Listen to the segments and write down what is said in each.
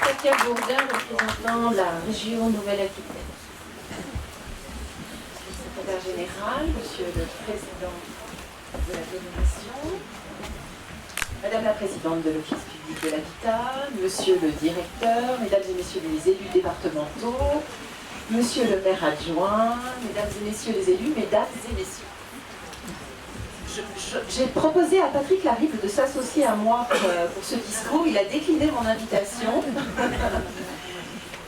Katia Bourdin, représentant la région Nouvelle-Aquitaine. Secrétaire général, Monsieur le Président de la Fédération, Madame la Présidente de l'Office public de l'habitat, Monsieur le Directeur, Mesdames et Messieurs les élus départementaux, Monsieur le maire adjoint, Mesdames et Messieurs les élus, Mesdames et Messieurs. J'ai proposé à Patrick Larive de s'associer à moi pour ce discours. Il a décliné mon invitation.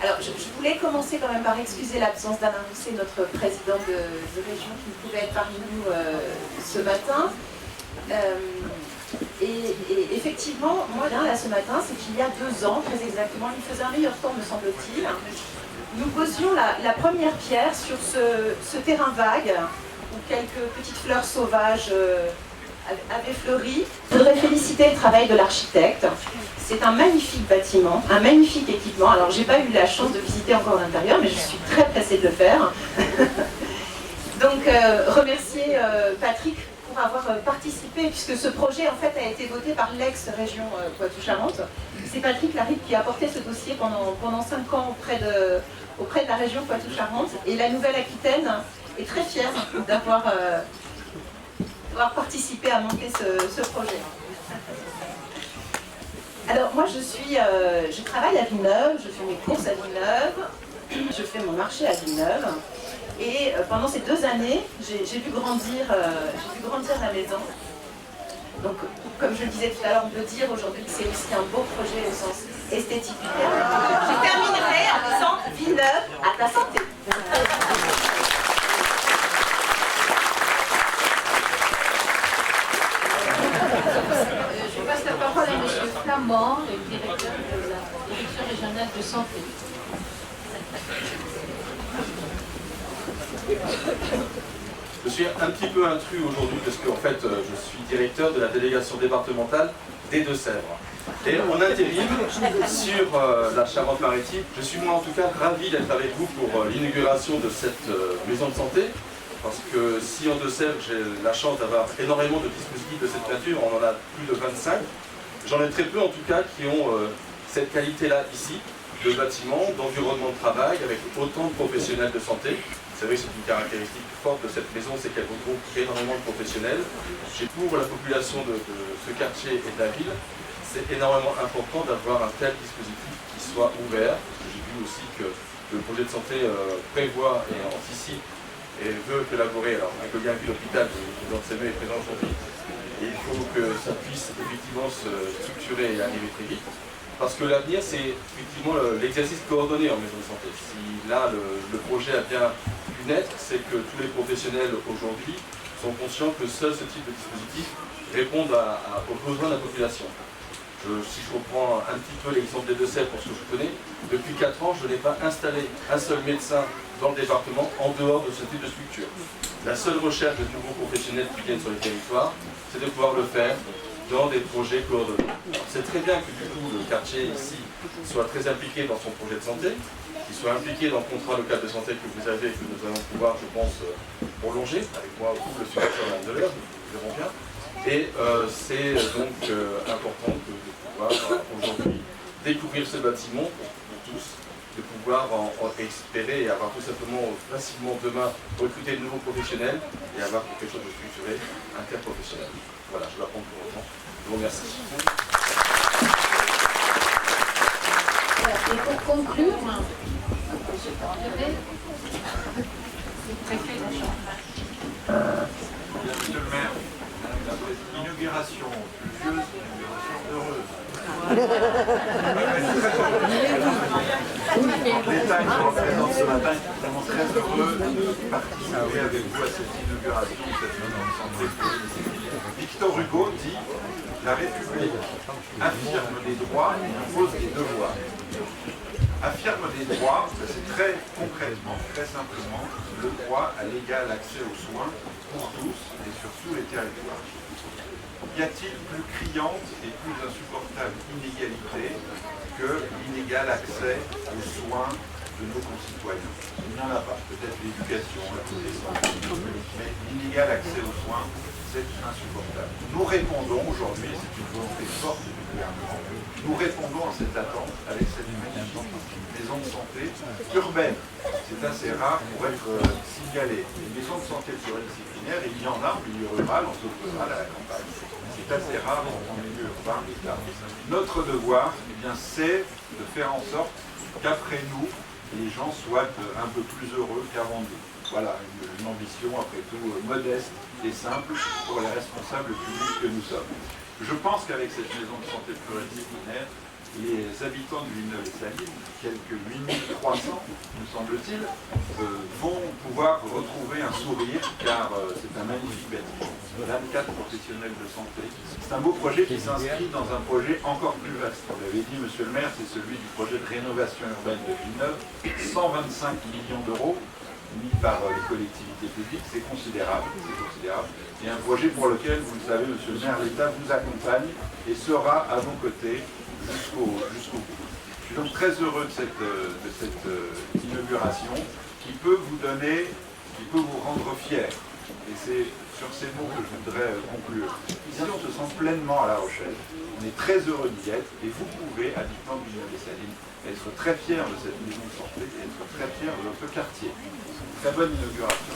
Alors, je voulais commencer quand même par excuser l'absence d'Alain Rousset, notre président de région, qui ne pouvait être parmi nous ce matin. Et effectivement, moi, là, ce matin, c'est qu'il y a 2 ans, très exactement, il faisait un meilleur temps, me semble-t-il. Nous posions la première pierre sur ce terrain vague, où quelques petites fleurs sauvages avaient fleuri. Je voudrais féliciter le travail de l'architecte. C'est un magnifique bâtiment, un magnifique équipement. Alors, j'ai pas eu la chance de visiter encore l'intérieur, mais je suis très pressée de le faire. Donc, remercier Patrick pour avoir participé, puisque ce projet, en fait, a été voté par l'ex-région Poitou-Charentes. C'est Patrick Larive qui a porté ce dossier pendant 5 ans auprès de la région Poitou-Charentes. Et la Nouvelle-Aquitaine est très fière d'avoir participé à monter ce projet. Alors moi je travaille à Villeneuve, je fais mes courses à Villeneuve, je fais mon marché à Villeneuve et pendant ces 2 années j'ai vu grandir la maison. Donc comme je le disais tout à l'heure, on peut dire aujourd'hui que c'est aussi un beau projet au sens esthétique du terme. Je terminerai en disant Villeneuve à ta santé. Je passe la parole à M. Flamand, le directeur de la Direction régionale de santé. Je suis un petit peu intrus aujourd'hui parce qu'en fait je suis directeur de la délégation départementale des Deux-Sèvres. Et en intérim sur la Charente-Maritime, je suis moi en tout cas ravi d'être avec vous pour l'inauguration de cette maison de santé. Parce que si en Deux-Sèvres j'ai la chance d'avoir énormément de dispositifs de cette nature, on en a plus de 25, j'en ai très peu en tout cas qui ont cette qualité-là ici, de bâtiment, d'environnement de travail, avec autant de professionnels de santé. Vous savez, c'est une caractéristique forte de cette maison, c'est qu'elle regroupe énormément de professionnels. Et pour la population de ce quartier et de la ville, c'est énormément important d'avoir un tel dispositif qui soit ouvert. J'ai vu aussi que le projet de santé prévoit et anticipe et veut collaborer, alors avec le lien ville-hôpital, le président de CME est présent aujourd'hui, et il faut que ça puisse effectivement se structurer et arriver très vite, parce que l'avenir c'est effectivement l'exercice coordonné en maison de santé. Si là le projet a bien pu naître, c'est que tous les professionnels aujourd'hui sont conscients que seul ce type de dispositif répond aux besoins de la population. Si je reprends un petit peu l'exemple des Deux-Sèvres pour ce que je connais, depuis 4 ans, je n'ai pas installé un seul médecin dans le département en dehors de ce type de structure. La seule recherche de nouveaux professionnels qui viennent sur les territoires, c'est de pouvoir le faire dans des projets coordonnés. C'est très bien que du coup le quartier ici soit très impliqué dans son projet de santé, qu'il soit impliqué dans le contrat local de santé que vous avez et que nous allons pouvoir, je pense, prolonger avec moi ou le successeur de l'heure, nous verrons bien. Et c'est donc important de pouvoir aujourd'hui découvrir ce bâtiment pour tous, de pouvoir en espérer et avoir tout simplement facilement demain recruter de nouveaux professionnels et avoir quelque chose de structuré, interprofessionnel. Voilà, je vais la prendre pour le temps. Je vous remercie. Voilà, et pour conclure, je vais le préfet de la Charente. Monsieur le maire, inauguration pluvieuse, inauguration heureuse. L'État qui représente ce matin est vraiment très heureux de participer avec vous à cette inauguration de cette maison de santé. Victor Hugo dit « La République affirme des droits et impose des devoirs ». Affirme des droits, c'est très concrètement, très simplement, le droit à l'égal accès aux soins pour tous et sur tous les territoires. Y a-t-il plus criante et plus insupportable inégalité que l'inégal accès aux soins de nos concitoyens? Il n'y en a pas. Peut-être l'éducation, la connaissance, mais l'inégalité et à l'accès aux soins, c'est insupportable. Nous répondons aujourd'hui, c'est une volonté forte du gouvernement, nous répondons à cette attente avec cette magnifique maison de santé urbaine. C'est assez rare pour être signalé. Les maisons de santé pluridisciplinaires, il y en a en milieu rural, en zone rurale, à la campagne. C'est assez rare en milieu urbain. Notre devoir, eh bien, c'est de faire en sorte qu'après nous, les gens soient un peu plus heureux qu'avant nous. Voilà, une ambition, après tout, modeste et simple pour les responsables publics que nous sommes. Je pense qu'avec cette maison de santé pluridisciplinaire, les habitants de Villeneuve-les-Salines, quelques 8300, me semble-t-il, vont pouvoir retrouver un sourire, car c'est un magnifique bâtiment. 24 professionnels de santé. C'est un beau projet qui s'inscrit dans un projet encore plus vaste. Vous l'avez dit, monsieur le maire, c'est celui du projet de rénovation urbaine de Villeneuve. 125 millions d'euros mis par les collectivités publiques, c'est considérable, Et un projet pour lequel, vous le savez, monsieur le maire, l'État vous accompagne et sera à vos côtés jusqu'au bout. Je suis donc très heureux de cette inauguration qui peut vous donner, qui peut vous rendre fier. Et c'est sur ces mots que je voudrais conclure. Ici, on se sent pleinement à La Rochelle. On est très heureux d'y être et vous pouvez, habitants de Villeneuve-les-Salines, être très fiers de cette maison de santé et être très fiers de votre quartier. Très bonne inauguration.